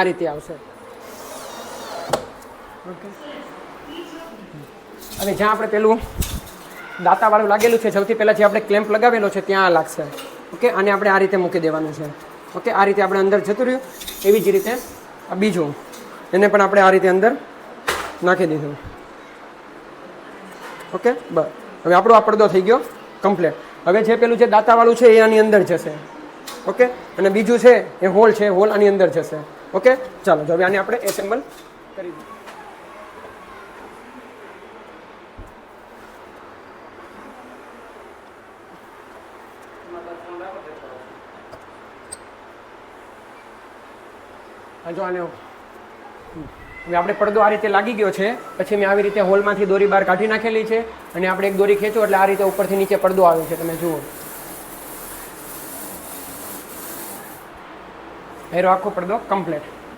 આ રીતે આવશે. ઓકે, અને જ્યાં આપણે પેલું દાંતાવાળું લાગેલું છે સૌથી પહેલાં જે આપણે ક્લેમ્પ લગાવેલો છે ત્યાં લાગશે. ઓકે, અને આપણે આ રીતે મૂકી દેવાનું છે. ઓકે, આ રીતે આપણે અંદર જતું રહ્યું. એવી જ રીતે આ બીજું એને પણ આપણે આ રીતે અંદર નાખી દીધું. ઓકે, બસ હવે આપણો આ પડદો થઈ ગયો કમ્પ્લીટ. હવે જે પેલું જે દાંતાવાળું છે એ આની અંદર જશે. ઓકે, અને બીજું છે એ હોલ છે, હોલ આની અંદર જશે. ઓકે, ચાલો હવે આને આપણે એસેમ્બલ કરી દઈએ. જો આને હવે આપણે પડદો આ રીતે લાગી ગયો છે. પછી મેં આવી રીતે હોલમાંથી દોરી બહાર કાઢી નાખેલી છે અને આપણે એક દોરી ખેંચો એટલે આ રીતે ઉપરથી નીચે પડદો આવે છે. તમે જુઓ, એરો આખો પડદો કમ્પ્લીટ.